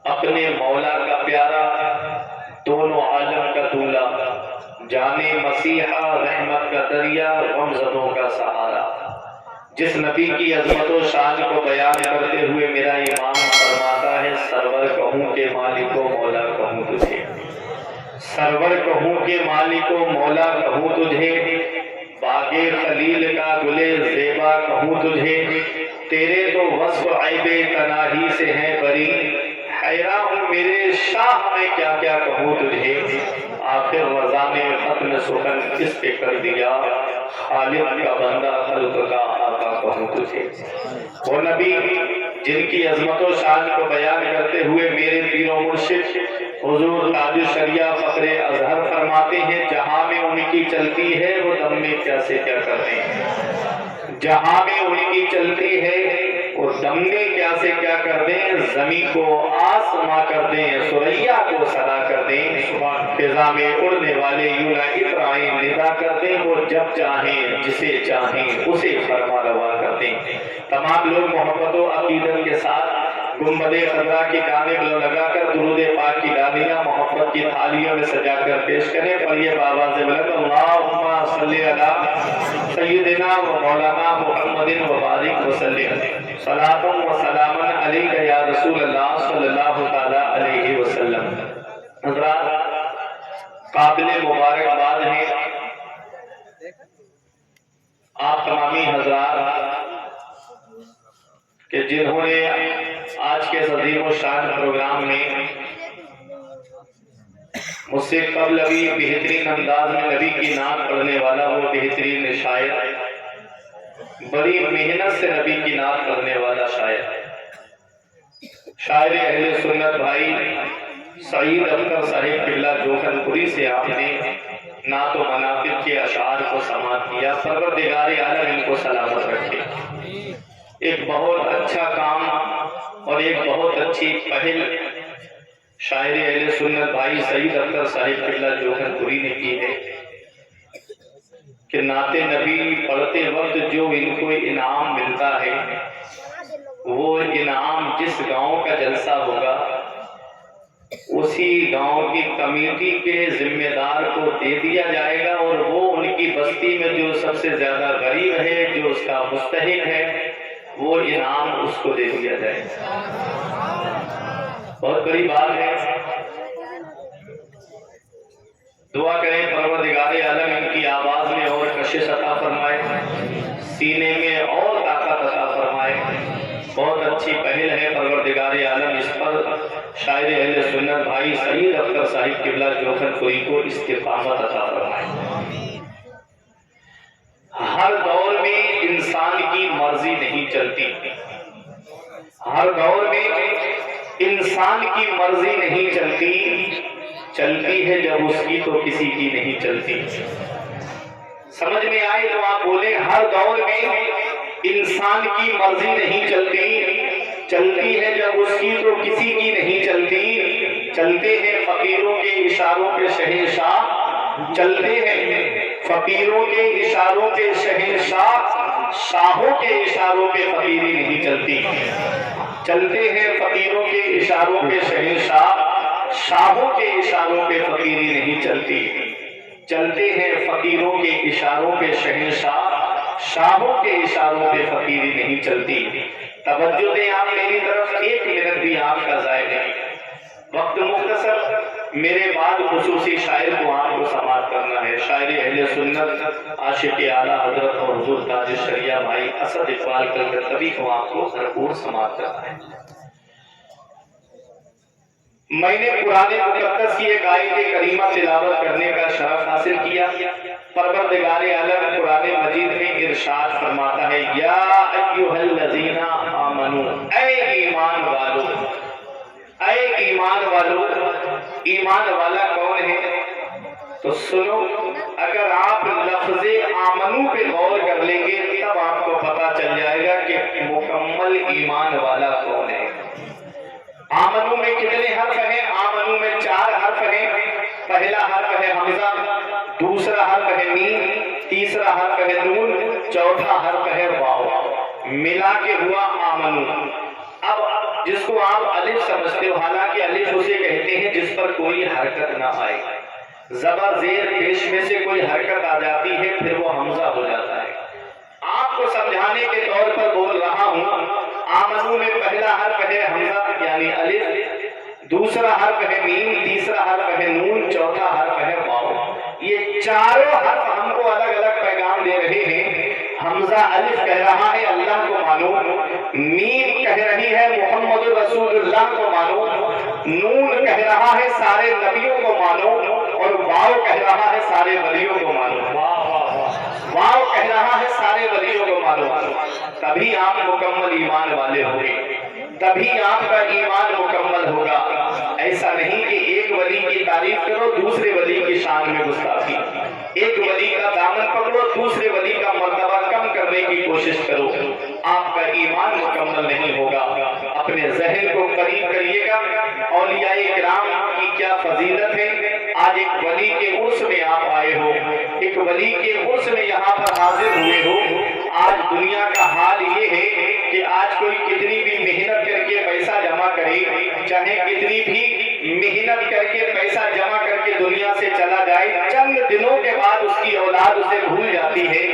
اپنے مولا کا پیارا، دونوں عالم کا دولا، جانے مسیحا رحمت کا دریا، غمزدوں کا سہارا، جس نبی کی عظمت و شان کو بیان کرتے ہوئے میرا امام فرماتا ہے سرور کہوں کہ مالک و مولا کہوں تجھے، سرور کہوں کہ مالک و مولا کہوں تجھے، باغ خلیل کا گلے زیبا کہوں تجھے، تیرے تو وصف عیب تناہی سے ہیں بری، حیران ہوں میرے شاہ میں کیا کیا کہوں تجھے، آخر رضا نے ختم سخن کس پہ کر دیا، خالق کا بندہ خلق کا آقا کہوں تجھے۔ وہ نبی جن کی عظمت و شان کو بیان کرتے ہوئے میرے پیر و مرشد حضور تاج الشریعہ فخر اظہر فرماتے ہیں جہاں میں ان کی چلتی ہے وہ دم میں کیا سے کیا کرتے ہیں، جہاں میں ان کی چلتی ہے وہ دم میں کیا سے کیا کر دیں، زمین کو آسماں کر دیں، سریا کو صدا کر دیں، فضا میں اڑنے والے یوں نہ اترائیں ندا کر دیں، وہ جب چاہیں جسے چاہیں اسے فرما روا کر دیں۔ تمام لوگ محبت و عقیدت کے ساتھ گنبد خضرا کی جانب لگا کر درود پاک کی ڈالیاں محبت کی تھالیوں میں سجا کر پیش کریں، پڑھیے بابا سے بلند اللہم صلی علی سیدنا و مولانا محمد و بارک وسلم، صلاۃ و سلام علیک یا رسول اللہ صلی اللہ تعالی علیہ وسلم۔ حضرات قابل مبارکباد ہیں آپ تمامی حضرات کہ جنہوں نے آج کے عظیم و شان پروگرام میں مجھ سے قبل ابھی بہترین انداز میں نبی کی نعت پڑھنے والا وہ بہترین شاعر، بڑی محنت سے نبی کی نعت پڑھنے والا شاعر اہل سنت بھائی سعید اختر صاحب قبلہ جوہن پوری سے آپ نے نعت و مناقب کے اشعار کو سماعت کیا، پروردگار عالم ان کو سلامت رکھے۔ ایک بہت اچھا کام اور ایک بہت اچھی پہل شاعر اہل سنت بھائی سعید اختر صاحب قبلہ جوہن پوری نے کی ہے کہ نعت نبی پڑھتے وقت جو ان کو انعام ملتا ہے وہ انعام جس گاؤں کا جلسہ ہوگا اسی گاؤں کی کمیٹی کے ذمہ دار کو دے دیا جائے گا، اور وہ ان کی بستی میں جو سب سے زیادہ غریب ہے، جو اس کا مستحق ہے، وہ انعام اس کو دے دیا جائے گا۔ بہت بڑی بات ہے، دعا کریں پروردگار عالم ان کی آواز میں اور کشش عطا فرمائے، سینے میں اور طاقت عطا فرمائے۔ بہت اچھی پہل ہے، پروردگار عالم اس پر شاعر اہل سنت بھائی سعید اختر صاحب قبلہ جوہن پوری کو استقامت عطا فرمائے۔ ہر دور میں انسان کی مرضی نہیں چلتی، ہر دور میں انسان کی مرضی نہیں چلتی، چلتی ہے جب اس کی تو کسی کی نہیں چلتی۔ سمجھ میں آئے تو آپ بولیں ہر دور میں انسان کی مرضی نہیں چلتی، چلتی ہے جب اس کی تو کسی کی نہیں چلتی۔ چلتے ہیں فقیروں کے اشاروں پہ شہنشاہ، چلتے ہیں فقیروں کے اشاروں پہ شہنشاہ، شاہوں کے اشاروں پہ فقیری نہیں چلتی۔ چلتے ہیں فقیروں کے اشاروں پہ شہنشاہ، شاہوں کے اشاروں پہ فقیری نہیں چلتی۔ چلتے ہیں فقیروں کے اشاروں پہ شہنشاہ، شاہوں کے اشاروں پہ فقیری نہیں چلتی۔ توجہ دیں آپ میری طرف، ایک منٹ بھی آپ کا ضائع نہیں، وقت مختصر، میرے بعد خصوصی شاعر کو آپ کو سماعت کرنا ہے، شاعر اہل سنت عاشق اعلیٰ حضرت اور حضور تاج الشریعہ بھائی اسد اقبال کلکتوی کو آپ کو بھرپور سماعت کرنا ہے۔ میں نے قرآن مقدس کی ایک آیت کریمہ تلاوت کرنے کا شرف حاصل کیا۔ پروردگار عالم قرآن مجید میں ارشاد فرماتا ہے یا ایھا الذین آمنو، اے ایمان والو، اے ایمان والو۔ ایمان والا کون ہے؟ تو سنو، اگر آپ لفظ آمنو پہ غور کر لیں گے تب آپ کو پتا چل جائے گا کہ مکمل ایمان والا کون ہے۔ آمنو میں کتنے حرف ہیں؟ آمنو میں 4 حرف ہیں۔ پہلا حرف ہے حمزہ، دوسرا حرف ہے میم، تیسرا حرف ہے نون، چوتھا حرف ہے واو، ملا کے ہوا آمنو۔ اب جس کو آپ الف سمجھتے ہو، حالانکہ کوئی حرکت نہ آئے، زبر زیر پیش میں سے کوئی حرکت آ جاتی ہے پھر وہ حمزہ ہو جاتا ہے۔ آپ کو سمجھانے کے طور پر بول رہا ہوں، آمنو میں پہلا حرف ہے حمزہ یعنی الف، دوسرا حرف ہے میم، تیسرا حرف ہے نون، چوتھا حرف ہے واو۔ یہ چاروں حرف ہم کو الگ الگ پیغام دے رہے ہیں۔ حمزہ الف کہہ رہا ہے اللہ کو مانو، میم کہہ رہی ہے محمد رسول اللہ کو مانو، نون کہہ رہا ہے سارے نبیوں کو مانو، اور واو کہہ رہا ہے سارے ولیوں کو مانو۔ واو کہہ رہا ہے سارے ولیوں کو مانو۔ تبھی آپ مکمل ایمان والے ہوں گے، تبھی آپ کا ایمان مکمل ہوگا۔ ایسا نہیں کہ ایک ولی کی تعریف کرو دوسرے ولی کی شان میں گستاخی، ایک ولی کا دامن پکڑو دوسرے ولی کا مرتبہ کم کرنے کی کوشش کرو، آپ کا ایمان مکمل نہیں ہوگا۔ اپنے ذہن کو قریب کریے گا، اولیاء کرام کی کیا فضیلت ہے۔ آج ایک ولی کے عرس میں آپ آئے ہو، ایک ولی کے عرس میں یہاں پر حاضر ہوئے ہو۔ آج دنیا کا حال یہ ہے کہ آج کوئی کتنی بھی محنت کر کے پیسہ جمع کرے، چاہے کتنی بھی محنت کر کے پیسہ جمع کر کے دنیا سے چلا جائے، چند دنوں کے بعد اس کی اولاد اسے بھول جاتی ہے،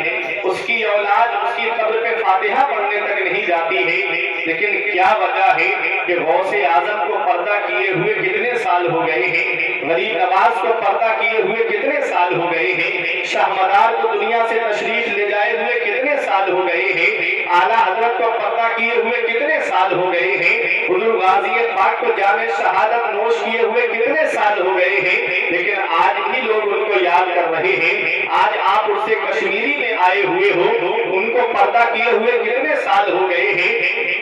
اس کی اولاد اس کی قبر پہ فاتحہ پڑھنے تک نہیں جاتی ہے۔ لیکن کیا وجہ ہے کہ غوث اعظم کو پردہ کیے ہوئے کتنے سال ہو گئے ہیں، غریب نواز کو پردہ کیے ہوئے کتنے سال ہو گئے ہیں، شاہ مدار کو دنیا سے تشریف لے جائے ہوئے کتنے سال ہو گئے ہیں، اعلیٰ حضرت کو پردہ کیے ہوئے کتنے سال ہو گئے ہیں، حضور غازی پاک کو جام شہادت نوش کیے ہوئے کتنے سال ہو گئے ہیں، لیکن آج بھی لوگ ان کو یاد کر رہے ہیں۔ آج آپ اس سے کشمیری میں آئے ہوئے ہو، ان کو پردہ کیے ہوئے کتنے سال ہو گئے ہیں۔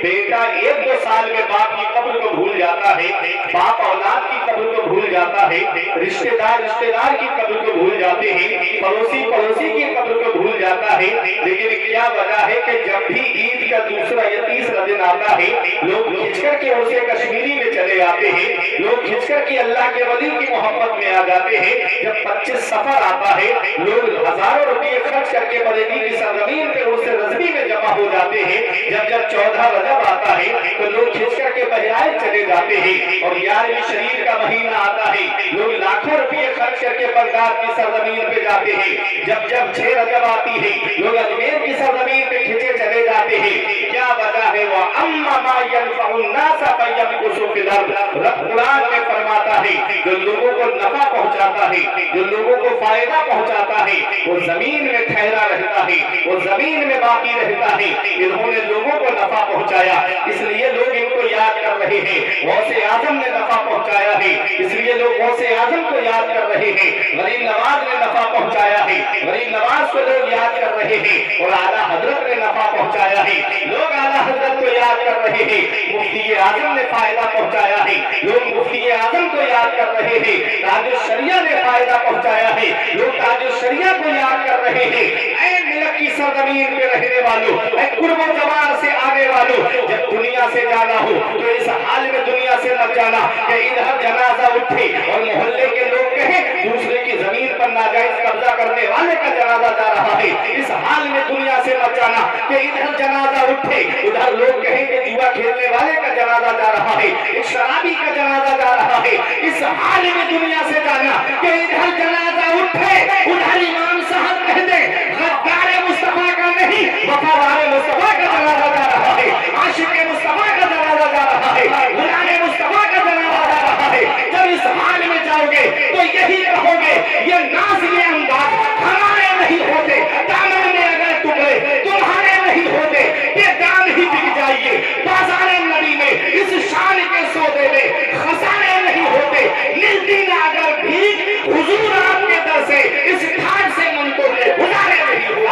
بیٹا ایک دو سال میں باپ کی قبر کو بھول جاتا ہے، باپ اولاد کی قبر کو بھول جاتا ہے، رشتہ دار کی قبر کو بھول جاتے ہیں، پڑوسی کی قبر کو بھول جاتا ہے۔ لیکن کیا وجہ ہے کہ جب بھی عید کا دوسرا یا تیسرا دن آتا ہے لوگ کھچ کر کے اسے کشمیری میں چلے آتے ہیں، لوگ کھچ کر کے اللہ کے ولی کی محبت میں آ جاتے ہیں۔ جب 25 سفر آتا ہے لوگ ہزاروں روپے خرچ کر کے بریلی کی سرزمین پہ اس رضوی میں جمع ہو جاتے ہیں۔ جب 14 رجب آتا ہے تو لوگ کھچ کر کے بہرائچ چلے جاتے ہیں، اور 11ویں شریف کا مہینہ آتا ہے لوگ لاکھوں روپے خرچ کر کے بغداد کی سرزمین پہ جاتے ہیں۔ جب 6 رجب آتی ہے لوگ اجمیر کی سرزمین پہ کھچے چلے جاتے ہیں۔ کیا وجہ ہے؟ وہ اما ما ينفع الناس فيمكث في الارض۔ رب قرآن میں فرماتا ہے جو لوگوں کو نفع پہنچاتا ہے، جو لوگوں کو فائدہ پہنچاتا ہے، وہ زمین میں ٹھہرا رہتا ہے، وہ زمین میں باقی رہتا ہے۔ انہوں نے لوگوں کو نفع پہنچایا اس لیے لوگ ان کو یاد کر رہے ہیں۔ غوث اعظم نے نفع پہنچایا ہے اس لیے لوگ غوث اعظم کو یاد کر رہے ہیں۔ غریب نواز نے نفع پہنچایا ہے، غریب نواز کو لوگ یاد کر رہے ہیں، اور اعلیٰ حضرت نے نفع پہنچایا ہے، لوگ اعلیٰ حضرت کو یاد کر رہے ہیں۔ مفتی اعظم نے فائدہ پہنچایا ہے، لوگ مفتی اعظم کو یاد کر رہے ہیں۔ تاج الشریعہ نے فائدہ پہنچایا ہے، لوگ تاج الشریعہ کو یاد کر رہے ہیں۔ اے ملک کی سرزمین پہ رہنے والوں، اے قرب و جوار سے آنے والوں، جب دنیا سے جانا ہو تو اس حال میں دنیا سے مت جانا کہ ادھر جنازہ اٹھے اور محلے کے لوگ کہیں دوسرے کی زمین پر ناجائز قبضہ کرنے والے کا جنازہ جا رہا ہے۔ اس حال میں دنیا سے مت جانا کہ ادھر جنازہ اٹھے ادھر لوگ کہیں کہ جوا کھیلنے والے کا جنازہ جا رہا ہے، ایک شرابی کا جنازہ جا رہا ہے۔ اس حال میں دنیا سے جانا کہ ادھر جنازہ اٹھے ادھر امام صاحب کہتے غدار مصطفیٰ کا نہیں وفادار مصطفیٰ کا جنازہ جا رہا ہے، عاشق مصطفیٰ کا جنازہ جا رہا ہے، غلام مصطفیٰ کا جنازہ جا رہا ہے۔ جب اس حال میں جاؤ گے تو یہی کہو گے یہ ناز یہ انداز ہمارے نہیں ہوتے، دامن میں اگر ٹکڑے تمہارے نہیں ہوتے، یہ دام ہی بک جائیے بازار نبی میں، اس شان کے سودے میں خسارے نہیں ہوتے، ملتی نہ اگر بھیک حضور آپ کے در سے اس ٹھاٹ سے من تو لے گزارے نہیں ہوتے۔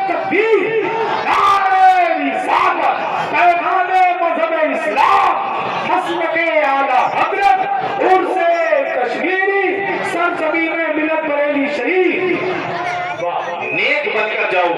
تکبیر، نعرہ رسالت، پیغام مذہب اسلام، مسلک اعلیٰ حضرت، عرس کشمیری، سرزمین ملت بریلی شریف۔ نیک بن کر جاؤ،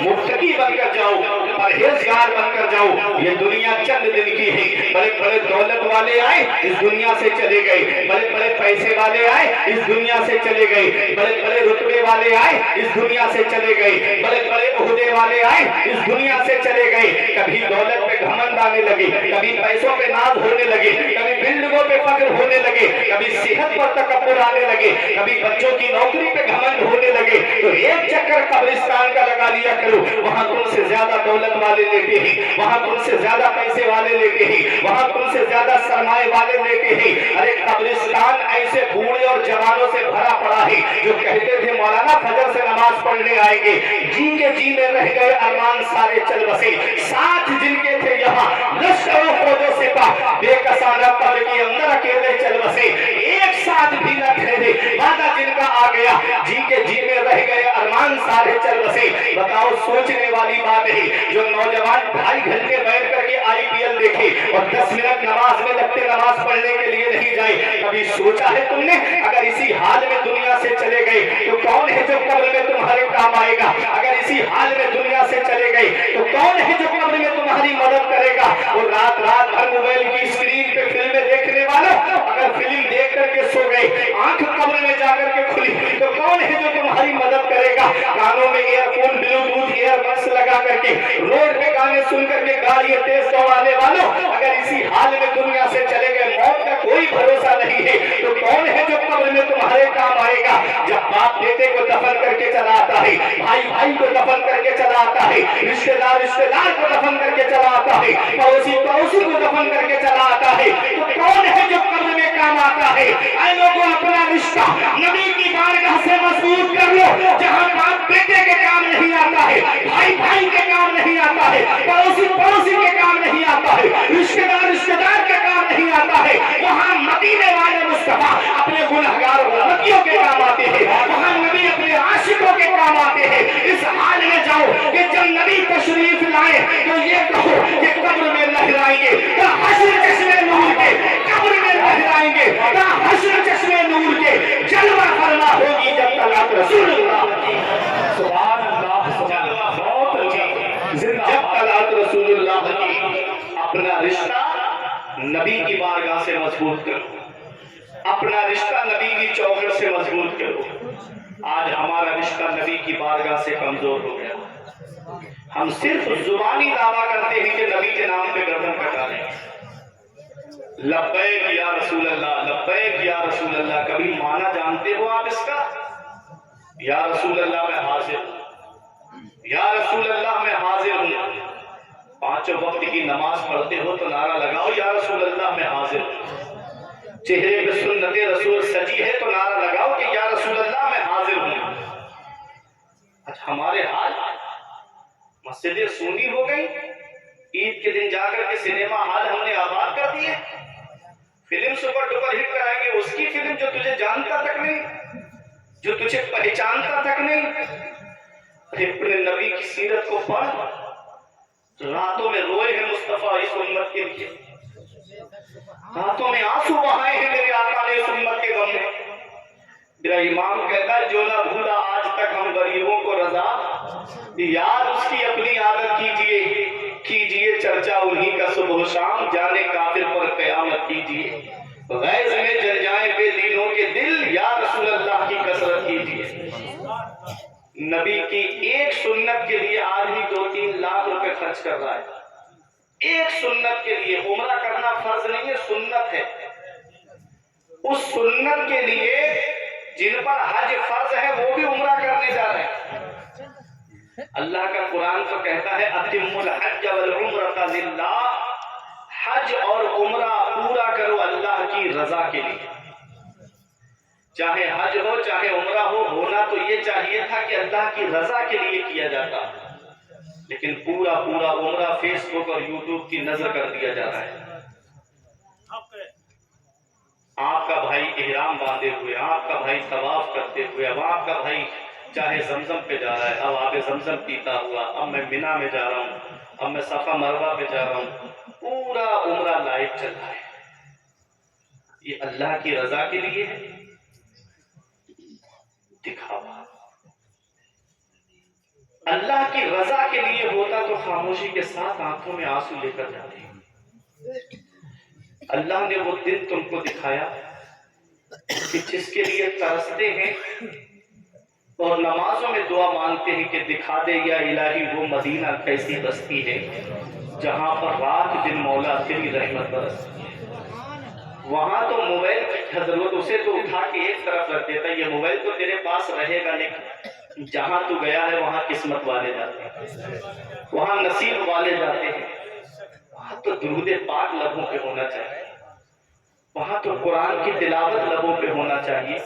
متقی بن کر جاؤ، پرہیزگار بن کر جاؤ۔ یہ دنیا چند دن کی ہے۔ بڑے بڑے دولت والے آئے اس دنیا سے چلے گئے، بڑے بڑے پیسے والے آئے اس دنیا سے چلے گئے، بڑے بڑے رتبے والے آئے اس دنیا سے چلے گئے، بڑے بڑے عہدے والے آئے اس دنیا سے چلے گئے۔ کبھی دولت پہ گھمنڈ آنے لگے، کبھی پیسوں پہ ناز ہونے لگے، کبھی بلڈنگوں پہ فخر ہونے لگے، کبھی صحت پر تکبر آنے لگے، کبھی بچوں کی نوکری پہ گھمنڈ ہونے لگے، تو ایک چکر قبرستان کا لگا لیا کرو، وہاں تم سے زیادہ دولت والے لیتے ہیں، وہاں تم سے زیادہ پیسے والے لیتے ہیں، وہاں تم سے زیادہ سرمایہ والے لیتے ہیں۔ ارے قبرستان ایسے بوڑھے اور جوانوں سے بھرا پڑا ہے جو کہتے تھے مولانا فجر سے نماز پڑھنے آئیں گے، جی کے جی میں رہ گئے ارمان سارے چل بسے، ساتھ جن کے تھے یہاں لشکروں فوجوں سے بے کسانہ قبر کے اندر اکیلے چل بسے، ایک ساتھ بھی نہ ٹھہرے، وعدہ جن کا آ گیا، جی کے جی میں رہ گئے ارمان سارے چل بسے۔ بتاؤ سوچنے والی بات ہے، جو نوجوان 2.5 گھنٹے بیٹھ کر کے IPL دیکھے اور 10 منٹ نماز میں لگتے نماز پڑھنے کے لیے نہیں جائے، کبھی سوچا ہے تم نے اگر اسی حال میں دنیا سے چلے گئے تو کون ہے جو قبر میں تمہارے کام آئے گا؟ اگر اسی حال میں دنیا سے چلے گئے تو کون ہے جو قبر میں تمہاری مدد کرے گا؟ اور رات بھر موبائل کی اسکرین پہ فلمیں دیکھنے والوں، اگر فلم دیکھ کر کے سو گئے، آنکھ قبر میں جا کر کے کھلی تو کون ہے جو تمہاری مدد کرے گا؟ کانوں میں earphone Bluetooth earbuds لگا کر کے روڈ پہ گانے سن کر کے گاڑیاں تیز دوڑانے والوں، اگر اسی حال میں دنیا سے چلے گئے، موت کا کوئی بھروسہ نہیں ہے، تو کون ہے جو قبر میں تمہارے کام آئے گا؟ جب باپ بیٹے کو دفن کر کے چلا آتا ہے، بھائی کو دفن کر کے چلا آتا ہے، رشتہ دار کو دفن کر کے چلا آتا ہے، پڑوسی کو دفن کر کے چلا آتا ہے، تو کون ہے جو قبر میں کام آتا ہے؟ اے لوگوں اپنا رشتہ نبی کی بارگاہ سے مضبوط کر لو، جہاں باپ بیٹے کے کام نہیں آتا ہے، بھائی کے کام نہیں آتا ہے، پڑوسی کے کام نہیں آتا ہے، رشتہ دار کے کام نہیں آتا ہے، وہاں مدینے والے مصطفیٰ اپنے گنہگار امتیوں کے کام آتے ہیں، وہاں نبی اپنے عاشقوں کے کام آتے ہیں۔ اس حال میں جاؤ کہ جب نبی تشریف لائے تو یہ کہو کہ قبر میں لہرائیں گے یا حشر چشمے نور کے، قبر میں لہرائیں گے یا حشر چشمے نور کے، جلوہ فرما ہوگی جب طلعت رسول اللہ، سبحان اللہ، بہت اچھی، جب طلعت رسول اللہ کی۔ اپنا رشتہ نبی کی بارگاہ سے مضبوط کرو، اپنا رشتہ نبی کی چوکھٹ سے مضبوط کرو۔ آج ہمارا رشتہ نبی کی بارگاہ سے کمزور ہو گیا، ہم صرف زبانی دعویٰ کرتے ہیں کہ نبی کے نام پہ گردن کٹا لیں، لبیک یا رسول اللہ، لبیک یا رسول اللہ، کبھی معنی جانتے ہو آپ اس کا؟ یا رسول اللہ میں حاضر ہوں، یا رسول اللہ میں حاضر ہوں۔ 5 وقت کی نماز پڑھتے ہو تو نعرہ لگاؤ یا رسول اللہ میں حاضر ہوں۔ چہرے پہ سنت رسول سجی ہے تو نعرہ لگاؤ کہ یا رسول اللہ میں حاضر ہوں۔ اچھا ہمارے حال مسجدیں سونی ہو گئی، عید کے دن جا کر کے سنیما ہال ہم نے آباد کر دیے، فلم سپر ڈپر ہٹ کرائیں گے اس کی فلم جو تجھے جانتا تک نہیں، جو تجھے پہچانتا تک نہیں۔ اپنے نبی کی سیرت کو پڑھ، راتوں میں روئے ہیں مصطفیٰ اس امت کے لیے، راتوں میں آنسو بہائے ہیں میرے آقا نے اس امت کے غم میں۔ میرا امام کہتا ہے جو نہ بھولا آج تک ہم غریبوں کو رضا، یاد اس کی اپنی عادت کیجئے چرچا انہی کا صبح و شام، جانے کافر پر قیامت کیجئے، غیظ میں جل جائیں بے دینوں کے دل، یا رسول اللہ کی کثرت کیجئے۔ نبی کی ایک سنت کے لیے آدمی 2-3 لاکھ روپے خرچ کر رہا ہے، ایک سنت کے لیے۔ عمرہ کرنا فرض نہیں ہے، سنت ہے۔ اس سنت کے لیے جن پر حج فرض ہے وہ بھی عمرہ کرنے جا رہے ہیں۔ اللہ کا قرآن تو کہتا ہے اتم الحج والعمرۃ للہ، حج اور عمرہ پورا کرو اللہ کی رضا کے لیے۔ چاہے حج ہو چاہے عمرہ ہو، ہونا تو یہ چاہیے تھا کہ اللہ کی رضا کے لیے کیا جاتا، لیکن پورا عمرہ فیس بک اور یوٹیوب کی نظر کر دیا جا رہا ہے۔ آپ کا بھائی احرام باندھے ہوئے، آپ کا بھائی طواف کرتے ہوئے، اب آپ کا بھائی چاہے زمزم پہ جا رہا ہے، اب آگے زمزم پیتا ہوا، اب میں منا میں جا رہا ہوں، اب میں صفا مروہ پہ جا رہا ہوں، پورا عمرہ لائیو چل رہا ہے۔ یہ اللہ کی رضا کے لیے ہے؟ دکھاوا۔ اللہ کی رضا کے لیے ہوتا تو خاموشی کے ساتھ آنکھوں میں آنسو لے کر جاتے ہیں۔ اللہ نے وہ دن تم کو دکھایا کہ جس کے لیے ترستے ہیں اور نمازوں میں دعا مانگتے ہیں کہ دکھا دے یا الہی وہ مدینہ کیسی بستی ہے جہاں پر رات دن مولا تیری رحمت برستی ہے۔ وہاں تو موبائل کی ضرورت، اسے تو اٹھا کے ایک طرف رکھ دیتا، یہ موبائل تو تیرے پاس رہے گا، لیکن جہاں تو گیا ہے وہاں قسمت والے جاتے ہیں، وہاں نصیب والے جاتے ہیں، وہاں تو درود پاک لبوں پہ ہونا چاہیے، وہاں تو قرآن کی تلاوت لبوں پہ ہونا چاہیے۔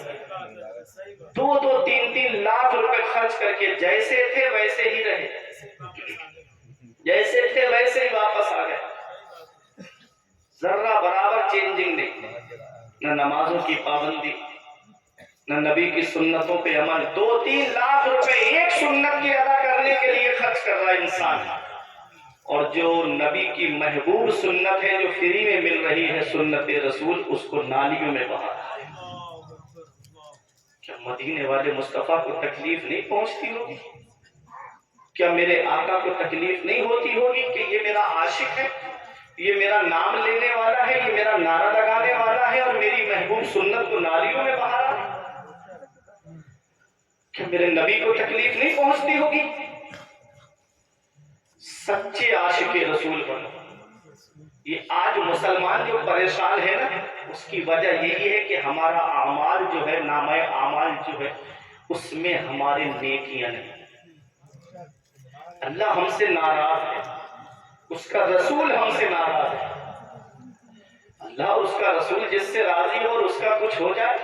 2-3 لاکھ روپے خرچ کر کے جیسے تھے ویسے ہی رہے، جیسے تھے ویسے ہی واپس آ گئے، ذرہ برابر چینجنگ نہیں، نہ نمازوں کی پابندی، نہ نبی کی سنتوں پہ عمل۔ 2-3 لاکھ روپے ایک سنت کی ادا کرنے کے لیے خرچ کر رہا ہے انسان، اور جو نبی کی محبوب سنت ہے جو فری میں مل رہی ہے، سنت رسول، اس کو نالیوں میں بہا رہا ہے۔ کیا مدینے والے مصطفیٰ کو تکلیف نہیں پہنچتی ہوگی؟ کیا میرے آقا کو تکلیف نہیں ہوتی ہوگی کہ یہ میرا عاشق ہے، یہ میرا نام لینے والا ہے، یہ میرا نعرہ لگانے والا ہے، اور میری محبوب سنت کو نالیوں میں بہا رہا ہے؟ کیا میرے نبی کو تکلیف نہیں پہنچتی ہوگی؟ سچے عاشق رسول بنو۔ یہ آج مسلمان جو پریشان ہے نا، اس کی وجہ یہی ہے کہ ہمارا اعمال جو ہے، نامہ اعمال جو ہے، اس میں ہمارے نیکیاں نہیں۔ اللہ ہم سے ناراض ہے، اس کا رسول ہم سے ناراض ہے۔ اللہ اور اس کا رسول جس سے راضی ہو اور اس کا کچھ ہو جائے۔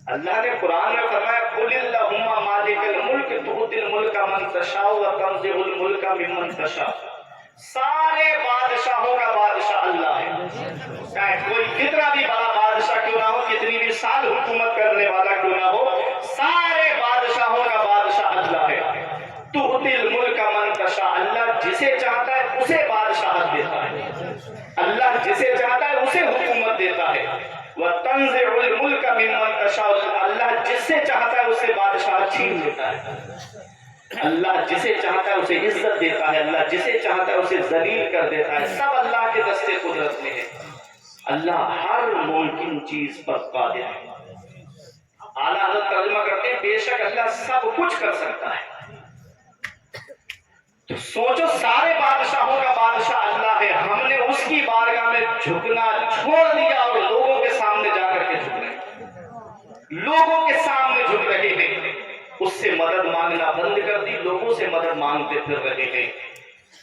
اللہ نے قرآن میں فرمایا قُلِ اللَّهُمَّ مَالِكَ الْمُلْكِ تُؤْتِي الْمُلْكَ مَن تَشَاءُ وَتَنزِعُ الْمُلْكَ مِمَّن تَشَاءُ۔ سارے بادشاہوں کا بادشاہ اللہ ہے، چاہے کوئی کتنا بھی بڑا بادشاہ کیوں نہ ہو، کتنی بھی سال حکومت کرنے والا کیوں نہ ہو، سارے بادشاہوں کا بادشاہ اللہ ہے۔ تُؤْتِي الْمُلْكَ مَن تَشَاءُ، اللہ جسے چاہتا ہے اسے بادشاہت دیتا ہے، اللہ جسے چاہتا ہے اسے حکومت دیتا ہے۔ وَتَنزِعُ الْمُلْكَ مِمَّن تَشَاءُ، اللہ جس سے چاہتا ہے اسے بادشاہت چھین لیتا ہے، اللہ جسے چاہتا ہے اسے عزت دیتا ہے، اللہ جسے چاہتا ہے اسے ذلیل کر دیتا ہے، سب اللہ کے دستے قدرت میں ہے۔ اللہ ہر ممکن چیز پر قادر ہے۔ اعلیٰ حضرت ترجمہ کرتے ہیں بے شک اللہ سب کچھ کر سکتا ہے۔ تو سوچو سارے بادشاہوں کا بادشاہ اللہ ہے، ہم نے اس کی بارگاہ میں جھکنا چھوڑ دیا اور لوگوں کے سامنے جا کر کے جھک رہے ہیں، لوگوں کے سامنے جھک رہے ہیں، اس سے مدد مانگنا بند کر دی، لوگوں سے مدد مانگتے پھر رہے ہیں۔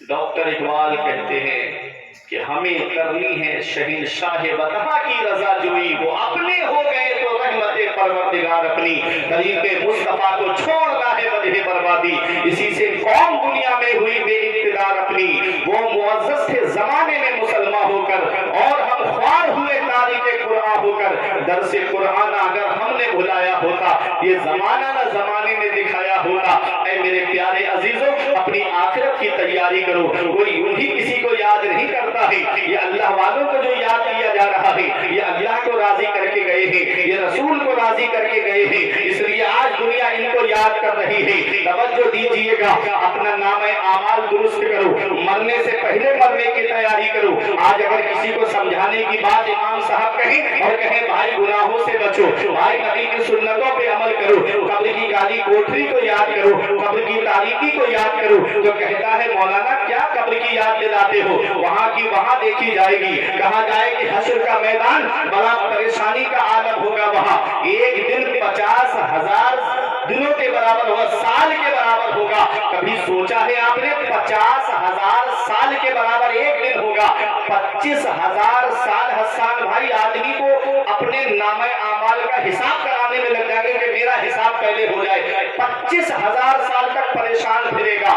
ڈاکٹر اقبال کہتے ہیں کہ ہمیں کرنی ہے شہنشاہ بطحا کی رضا جوئی، وہ اپنے ہو گئے تو رحمت پروردگار اپنی، طریق مصطفیٰ کو چھوڑنا ہے وجہ بربادی، اسی سے قوم دنیا میں ہوئی بے اقتدار اپنی، وہ معزز تھے زمانے میں مسلمان ہو کر، اور ہم خوار ہوئے تاریخ قرآن ہو کر، درس قرآن اگر ہم نے بھلایا ہوتا، یہ زمانہ نہ زمانے میں دکھایا ہوتا۔ اے میرے پیارے عزیزوں، اپنی آخرت کی تیاری کرو، کوئی یوں ہی کسی کو یاد نہیں کرتا ہے، یہ اللہ والوں کو جو یاد کیا جا رہا ہے، یہ اللہ کو راضی کر کے گئے ہیں، یہ رسول کو راضی کر کے گئے ہیں، اس لیے آج دنیا ان کو یاد کر رہی ہے۔ توجہ دیجئے گا، اپنا نام اعمال درست کرو، مرنے سے پہلے مرنے کی تیاری کرو۔ آج اگر کسی کو سمجھانے کی بات امام صاحب کہیں اور کہیں بھائی گناہوں سے بچو، بھائی نبی کی سنتوں پہ عمل کرو، قبر کی کالی کوٹری کو یاد کرو، قبر کی تاریکی کو یاد کرو، تو کہتا ہے مولانا کیا قبر کی یاد دلاتے ہو، وہاں کی وہاں دیکھی جائے گی، کہا جائے کہ حشر کا میدان بڑا پریشانی کا عالم ہوگا، وہاں ایک دن 50,000 دنوں کے برابر ہوگا، سال کے برابر ہوگا۔ کبھی سوچا ہے آپ نے 50,000 سال کے برابر ایک دن ہوگا؟ 25,000 سال حسان بھائی آدمی کو اپنے نامہ اعمال کا حساب کرانے میں لگ جائے گا کہ میرا حساب پہلے ہو جائے، 25,000 سال تک پریشان پھرے گا۔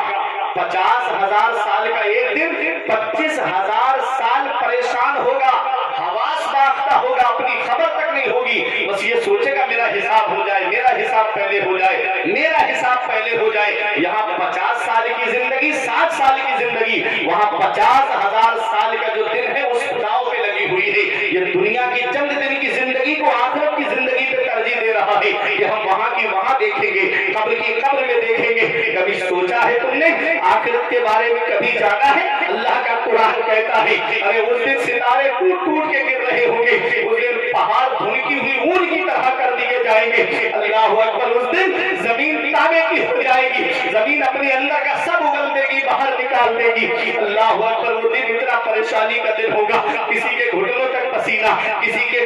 50,000 سال کا ایک دن، 25,000 سال پریشان ہوگا، حواس باختہ ہوگا، اپنی خبر تک نہیں ہوگی، بس یہ سوچے گا میرا حساب ہو جائے، میرا حساب پہلے ہو جائے، میرا حساب پہلے ہو جائے۔ یہاں 50 سال کی زندگی، 60 سال کی زندگی، وہاں 50,000 سال کا جو دن ہے اس داؤ پہ لگی ہوئی ہے۔ یہ دنیا کی چند دن کی زندگی کو آخرت کی زندگی پہ ترجیح دے رہا ہے کہ ہم وہاں کی وہاں دیکھیں گے، قبر کی قبر میں دیکھیں گے۔ کبھی سوچا ہے تم نے آخرت کے بارے میں کبھی جانا ہے؟ اللہ کا قرآن کہتا ہے ارے اس دن ستارے ٹوٹ ٹوٹ کے گر رہے ہوں گے، اس دن پہاڑ دھنکی ہوئی اون کی طرح کر دیے جائیں گے، اللہ اکبر، اس دن زمین تابے آگے کی ہو جائے گی، زمین اپنے اندر کا سب اگل دے گی، باہر نکال دے گی۔ اللہ اکبر، وہ دن اتنا پریشانی کا دن ہوگا، کسی کے گھٹنوں تک پسینہ، کسی کے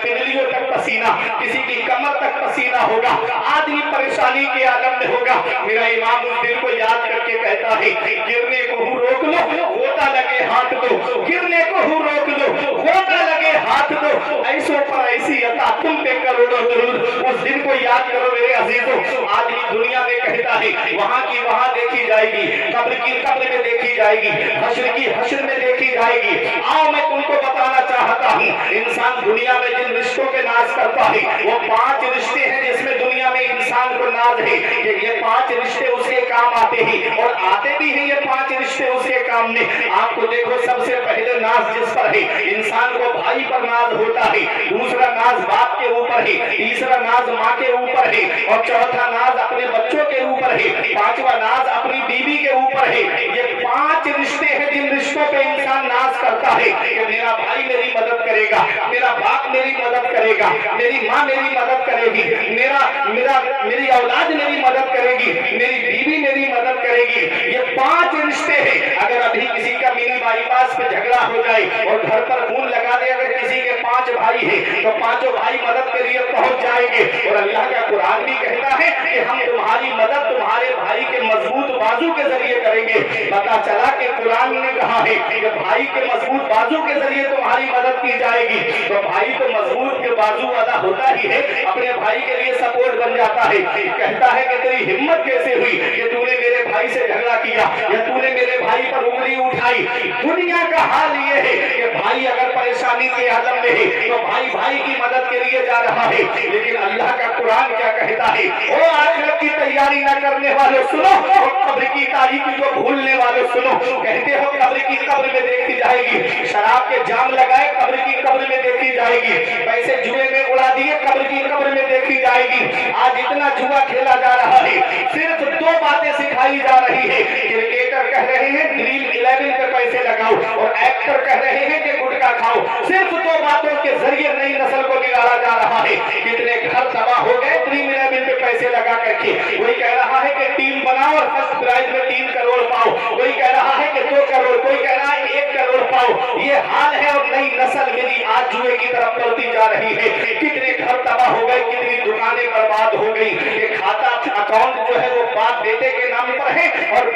پنڈلیوں تک پسینہ، کسی کی کمر تک پسینہ ہوگا، آدمی پریشانی کے عالم میں ہوگا۔ میرا امام اس دن کو یاد کر کے کہتا ہے گرنے کو ہوں روک لو، ہوتا لگے ہاتھ دو، گرنے کو ہوں روک لو، ہوتا لگے ہاتھ دو، ایسوں پر ایسی عطا تم پہ کروڑوں درود۔ اس دن کو یاد کرو میرے عزیزوں۔ آدمی دنیا میں کہتا ہے وہاں کی وہاں دیکھی جائے گی، قبر کی قبر میں دیکھی جائے گی، حشر کی حشر میں دیکھی جائے گی۔ آؤ میں تم کو بتانا چاہتا ہوں، انسان دنیا میں جن رشتوں پہ ناز کرتا ہے وہ 5 رشتے ہیں جس میں دنیا میں انسان کو ناز ہے کہ یہ 5 رشتے اس کے کام آتے ہیں، اور آتے بھی ہیں یہ 5 رشتے اس کے کام میں۔ آپ کو دیکھو سب سے پہلے ناز جس پر ہے، انسان کو بھائی پر ناز ہوتا ہے، دوسرا ناز باپ کے اوپر ہے، تیسرا ناز ماں کے اوپر ہے، اور چوتھا ناز اپنے بچوں کے اوپر ہے، پانچواں ناز اپنی بیوی کے اوپر ہے۔ یہ 5 رشتے ہیں جن رشتوں پہ انسان ناز کرتا ہے کہ میرا بھائی میری مدد کرے گا، میرا باپ میری مدد کرے گا، میری ماں میری مدد کرے گی، میری اولاد میری مدد کرے گی، میری بیوی میری مدد کرے گی۔ یہ 5 رشتے ہیں۔ اگر ابھی کسی کا منی بائی پاس پہ جھگڑا ہو جائے اور گھر پر فون لگا دے، اگر کسی کے 5 بھائی ہیں تو 5 بھائی مدد کے لیے پہنچ جائیں گے، اور اللہ کا قرآن بھی کہتا ہے کہ ہم تمہاری مدد تمہارے بھائی کے مضبوط بازو کے ذریعے کریں گے۔ پتا چلا کہ قرآن نے کہا ہے کہ بھائی کے مضبوط بازو کے ذریعے تمہاری مدد کی جائے گی، تو بھائی تو مضبوط کے بازو ادا ہوتا ہی ہے، اپنے بھائی کے لیے سپورٹ بن جاتا ہے، کہتا ہے کہ تیری ہمت کیسے ہوئی کہ تو نے میرے بھائی سے جھگڑا کیا یا تو نے میرے بھائی پر انگلی اٹھائی۔ دنیا کا حال یہ ہے کہ بھائی اگر پریشانی کے عالم میں ہے تو بھائی بھائی کی مدد کے لیے جا رہا ہے، لیکن اللہ کا قرآن کیا کہتا ہے؟ او آخرت کی تیاری نہ کرنے والوں سنو، اور قبر کی تاریکی کو بھولنے والوں سنو۔ کہتے ہو قبر کی قبر میں دیکھی جائے گی، شراب کے جام لگائے قبر کی قبر میں دیکھی جائے گی، پیسے جوئے میں اڑا دیے قبر کی قبر میں دیکھی جائے گی۔ آج اتنا جوا کھیلا جا رہا ہے، صرف 2 باتیں سکھائی جا رہی ہے۔ کرکٹر کہہ رہے ہیں ڈریم 11 پہ پیسے لگاؤ، اور ایکٹر کہہ رہے ہیں کہ گٹکا کھاؤ۔ صرف 2 باتوں کے ذریعے نئی نسل کو بگاڑا جا رہا ہے۔ کتنے گھر تباہ ہو گئے ڈریم 11 پہ پیسے لگا کر کے۔ کوئی کہہ رہا ہے کہ ٹیم بناؤ اور فرسٹ پرائز میں 3 کروڑ پاؤ، کوئی کہہ رہا ہے کہ 2 کروڑ، کوئی کہہ رہا ہے 1 کروڑ پاؤ۔ یہ حال ہے، اور نئی نسل میری آج جوئے کی طرف بڑھتی جا رہی ہے۔ کتنے گھر تباہ ہو گئے، کتنی دکانیں برباد ہو گئی۔ یہ کھاتا اکاؤنٹ جو ہے وہ باپ بیٹے کے نام پر ہے، اور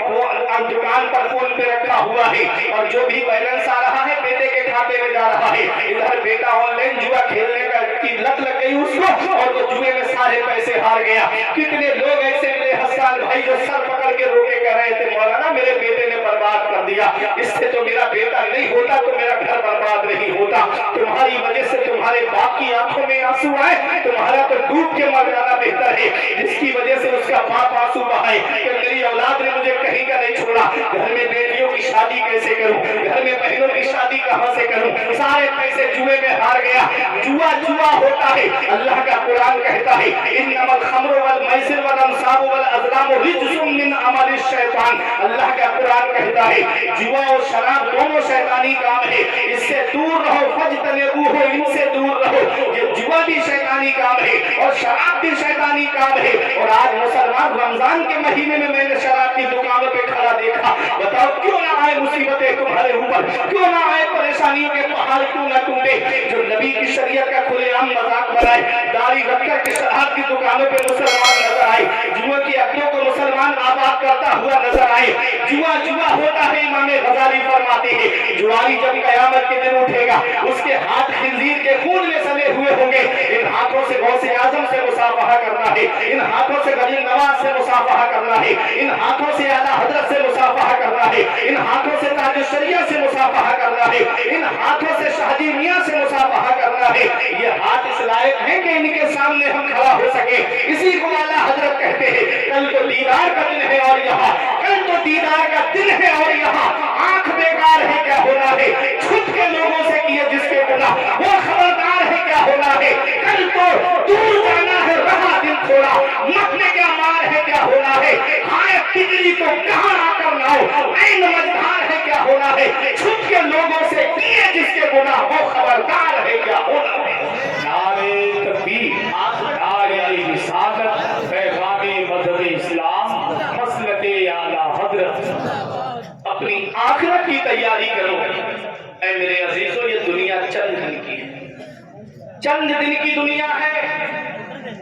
دکان پر فون پہ رکھا ہوا ہے، اور جو بھی بیلنس آ رہا ہے بیٹے کے کھاتے میں جا رہا ہے۔ ادھر بیٹا آن لائن جوا کھیلنے کی لت لگ گئی اس کو، اور وہ جوئے میں سارے پیسے ہار گیا۔ کتنے لوگ ایسے ملے حسان بھائی جو سر پکڑ کے روکے کہہ رہے تھے مولانا میرے بیٹے نے برباد کر دیا، اس سے تو میرا بیٹا نہیں ہوتا تو میرا گھر برباد نہیں ہوتا۔ تمہاری وجہ سے تمہارے باپ کی آنکھوں میں آنسو آئے، تمہارا تو ڈوب کے مر جانا بہتر ہے، جس کی وجہ سے اس کا باپ آنسو بہائے کہ میری اولاد نے مجھے کہیں کا نہیں چھوڑا۔ گھر میں بیٹیوں کی شادی کیسے کروں، گھر میں بہنوں کی شادی کہاں سے کروں، سارے پیسے جوئے میں ہار گیا۔ جوا جوا ہوتا ہے، اللہ کا قرآن کہتا ہے انما الخمر والمیسر والانصاب والازلام رجس من عمل الشیطان۔ اللہ کا قرآن کہتا ہے جوا اور شراب دونوں شیطانی کام ہے، اس سے دور رہو، فاجتنبوہ، ان سے دور رہو۔ یہ جوا بھی شیطانی کام ہے اور شراب بھی شیطانی کام ہے، اور آج مسلمان رمضان کے مہینے میں نے شراب کی دکانوں پہ کھڑا دیکھا۔ بتاؤ کیوں نہ آئے مصیبتیں تمہارے اوپر، کیوں نہ آئے پریشانیوں کے پہاڑ کیوں نہ ٹوٹے؟ جو نبی کی شریعت کا کھلے عام مذاق بنائے، داڑھی رکھ کر کے شراب کی دکانوں پہ مسلمان نظر آئے، جوا کی عقدوں کو مسلمان آباد کرتا ہوا نظر آئے۔ جوا جوا ہوتا ہے، امام غزالی فرماتے ہیں جواری جب قیامت کے دن اٹھے گا اس کے ہاتھ خنزیر کے خون میں سنے ہوئے ہوں گے۔ ان ہاتھوں سے غوث اعظم سے مصافحہ کرنا ہے، ان ہاتھوں سے غریب نواز سے مصافحہ کرنا ہے، ان ہاتھوں سے اعلیٰ حضرت سے مصافحہ کرنا ہے، ان ہاتھوں سے تاج الشریعہ سے مصافحہ کرنا ہے، ان ہاتھوں سے شاہجی میاں سے مصافحہ کرنا ہے۔ یہ ہاتھ اس لائق ہیں کہ ان کے سامنے ہم کھڑا ہو سکے۔ اسی کو اعلیٰ حضرت کہتے ہیں کل تو دیدار کا دن ہے اور یہاں، کل تو دیدار کا دن ہے اور یہاں آنکھ بیکار ہے کیا ہونا ہے، چھپ کے لوگوں سے کیے جس کے گناہ وہ خبردار ہے کیا ہونا ہے، کل تو دور جانا ہے رہا دن تھوڑا، مکنے کا مار ہے کیا ہونا ہے، ہائے بجلی تو کہاں آ کر لاؤ، این مجدار ہے کیا ہونا ہے، چھپ کے لوگوں سے کیے جس کے گناہ وہ خبردار ہے کیا ہونا ہے۔ نعرہ تکبیر، نعرہ رسالت، پیغام مذہب اسلام۔ چند دن کی دنیا ہے،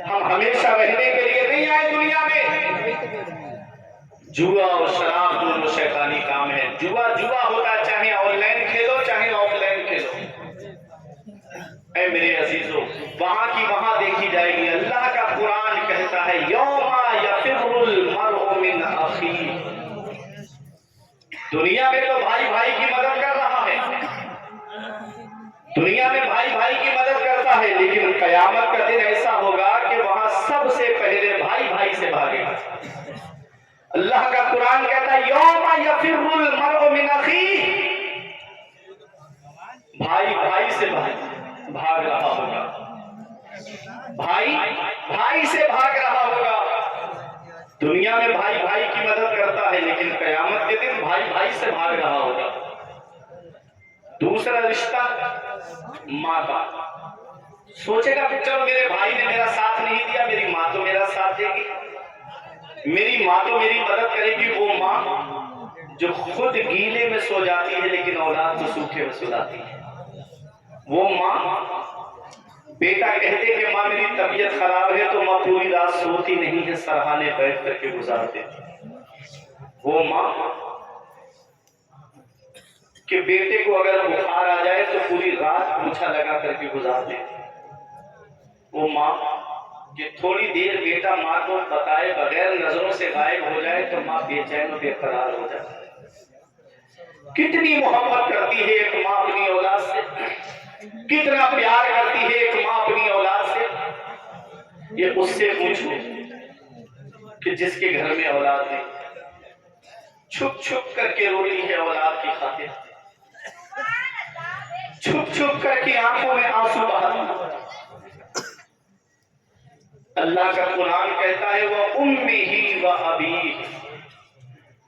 ہم ہمیشہ رہنے کے لیے نہیں آئے دنیا میں۔ جوا اور شراب دونوں شیطانی کام ہے۔ جوا ہوتا چاہے آن لائن کھیلو چاہے آف لائن کھیلو، اے میرے عزیزو وہاں کی وہاں دیکھی جائے گی۔ اللہ کا قرآن کہتا ہے یوم یفر المرء من اخیہ، دنیا میں تو بھائی بھائی کی مدد کر رہا ہے، دنیا میں بھائی بھائی کی مدد کرتا ہے، لیکن قیامت کا دن ایسا ہوگا کہ وہاں سب سے پہلے بھائی بھائی سے بھاگے گا۔ اللہ کا قرآن کہتا ہے یوم یفر المرء من اخیہ، بھائی بھائی سے بھاگ رہا ہوگا، بھائی سے بھاگ رہا ہوگا۔ دنیا میں بھائی بھائی کی مدد کرتا ہے، لیکن قیامت کے دن بھائی بھائی سے بھاگ رہا ہوگا۔ دوسرا رشتہ ماں کا، سوچے گا کہ چلو میرے بھائی نے میرا ساتھ نہیں دیا، میری ماں تو میرا ساتھ دے گی، میری ماں تو میری مدد کرے گی۔ وہ ماں جو خود گیلے میں سو جاتی ہے لیکن اولاد تو سوکھے میں سلاتی ہے۔ وہ ماں، بیٹا کہتے کہ ماں میری طبیعت خراب ہے تو ماں پوری رات سوتی نہیں ہے، سرہانے بیٹھ کر کے گزار دیتی۔ وہ ماں کہ بیٹے کو اگر بخار آ جائے تو پوری رات پوچھا لگا کر کے گزار دیتی۔ وہ ماں کہ تھوڑی دیر بیٹا ماں کو بتائے بغیر نظروں سے غائب ہو جائے تو ماں بے چین و بے قرار ہو جاتی ہے۔ کتنی محبت کرتی ہے ایک ماں اپنی اولاد سے، کتنا پیار کرتی ہے ایک ماں اپنی اولاد سے۔ یہ اس سے پوچھو کہ جس کے گھر میں اولاد نہیں، چھپ چھپ کر کے روتی ہے اولاد کی خاطر، چھپ چھپ کر کے آنکھوں میں آنسو بہاتی۔ اللہ کا قرآن کہتا ہے وَأُمِّهِ وَأَبِيهِ،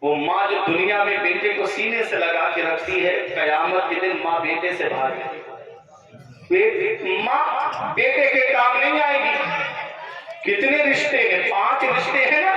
وہ ماں جو دنیا میں بیٹے کو سینے سے لگا کے رکھتی ہے، قیامت کے دن ماں بیٹے سے بھاگے، ماں بیٹے کے کام نہیں آئے گی۔ کتنے رشتے ہیں؟ 5 رشتے ہیں نا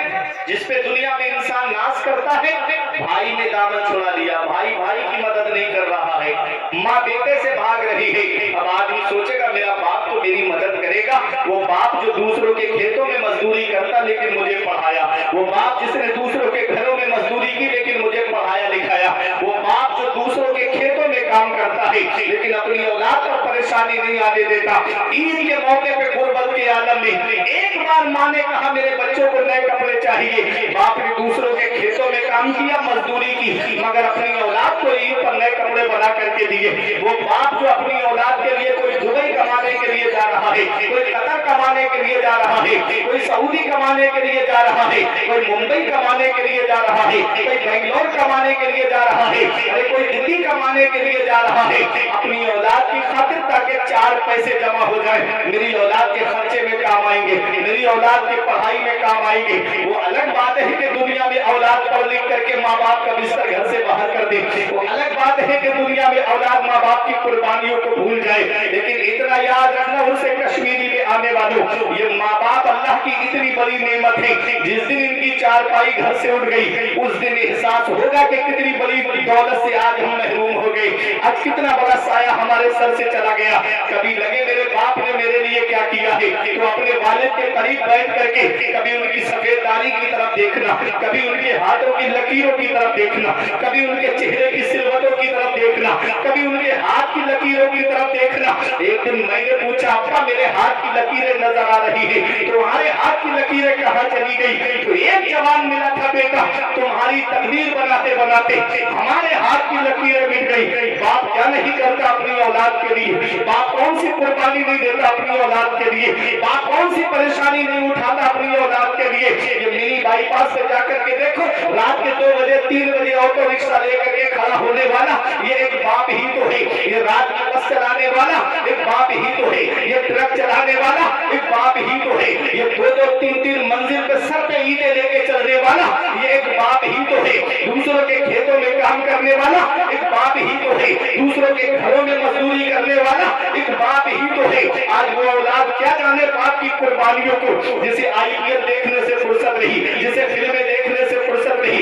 جس پہ دنیا میں انسان ناز کرتا ہے۔ بھائی نے دامن چھڑا لیا، بھائی بھائی کی مدد نہیں کر رہا ہے، ماں بیٹے سے بھاگ رہی ہے۔ اب آدمی سوچے گا میرا باپ تو میری مدد کرے گا، وہ باپ جو دوسروں کے کھیتوں میں مزدوری کرتا لیکن مجھے پڑھایا، وہ باپ جس نے دوسروں کے گھروں میں مزدوری کی لیکن مجھے پڑھایا لکھایا، وہ باپ جو دوسروں کے کھیتوں میں کام کرتا ہے لیکن اپنی اولاد پر پریشانی نہیں آنے دیتا۔ عید کے موقع پہ غربت کے عالم میں ایک بار ماں نے کہا میرے بچوں کو نئے کپڑے چاہیے، باپ نے دوسروں کے کھیتوں میں کام کیا، مزدوری کی، مگر اپنی اولاد کو عید پر نئے کپڑے بنا کر کے دیے۔ وہ باپ جو اپنی اولاد کے لیے کوئی دبئی کمانے کے لیے جا رہا ہے، کوئی قطر کمانے کے لیے جا رہا ہے، کوئی سعودی کمانے کے لیے جا رہا ہے، کوئی ممبئی کمانے کے لیے جا رہا ہے، کوئی بنگلور کمانے کے لیے جا رہا ہے، کوئی دلی کمانے کے لیے جا رہا ہے، اپنی اولاد کی خاطر تاکہ 4 پیسے جمع ہو جائیں، میری اولاد کے خرچے میں کام آئیں گے، میری اولاد کی پڑھائی میں کام آئیں گے۔ وہ الگ بات ہے کہ دنیا میں اولاد پڑھ لکھ کر کے ماں باپ کا بستر گھر سے باہر کر دے، وہ الگ بات ہے کہ دنیا میں اولاد ماں باپ کی قربانیوں کو بھول جائے، لیکن اتنا یاد رکھنا ان سے کشمیری میں آنے والوں، یہ ماں باپ اللہ کی اتنی بڑی نعمت ہے، جس دن ان کی چارپائی گھر سے اٹھ گئی اس دن احساس ہوگا کہ کتنی بڑی دولت سے آج ہم محروم ہو گئے، آج کتنا بڑا سایہ ہمارے سر سے چلا گیا۔ کبھی لگے میرے باپ نے میرے لیے کیا کیا ہے تو اپنے والد کے قریب بیٹھ کر کے کبھی ان کی سفید داڑھی کی طرف دیکھنا، کبھی ان کے ہاتھوں کی لکیروں کی طرف دیکھنا، کبھی ان کے چہرے کی سلوٹوں کی طرف دیکھنا، کبھی ان کے ہاتھ کی لکیروں کی طرف دیکھنا۔ ایک دن میں نے پوچھا ابا میرے ہاتھ کی لکیریں نظر آ رہی ہے، تمہارے ہاتھ کی لکیریں کہاں چلی گئی؟ تو ایک جواب ملا تھا بیٹا تمہاری تقدیر بناتے بناتے ہمارے ہاتھ کی لکیریں مٹ گئی۔ باپ کیا نہیں کرتا اپنی اولاد کے لیے، باپ کون سی قربانی نہیں دیتا اپنی اولاد کے لیے، باپ کون سی پریشانی نہیں اٹھاتا اپنی اولاد کے لیے۔ یہ منی بائی پاس سے جا کر کے دیکھو، رات کے 2 بجے 3 بجے آٹو رکشہ لے کر کے کھڑا ہونے والا یہ ایک باپ ہی تو ہے، یہ رات میں بس چلانے والا ایک باپ ہی تو ہے، یہ ٹرک چلانے والا ایک باپ ہی تو ہے، یہ 2-2 3-3 منزل پہ سر پہ اینٹیں لے کے چلنے والا یہ ایک باپ ہی تو ہے، دوسروں کے کھیتوں میں کام کرنے والا ایک باپ ہی تو ہے، دوسروں کے گھروں میں مزدوری کرنے والا ایک باپ ہی تو ہے۔ آج وہ اولاد کیا جانے باپ کی قربانیوں کو، جسے IPL دیکھنے سے فرصت نہیں، جسے فلمیں دیکھنے سے فرصت نہیں،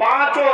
5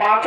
5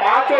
5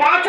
5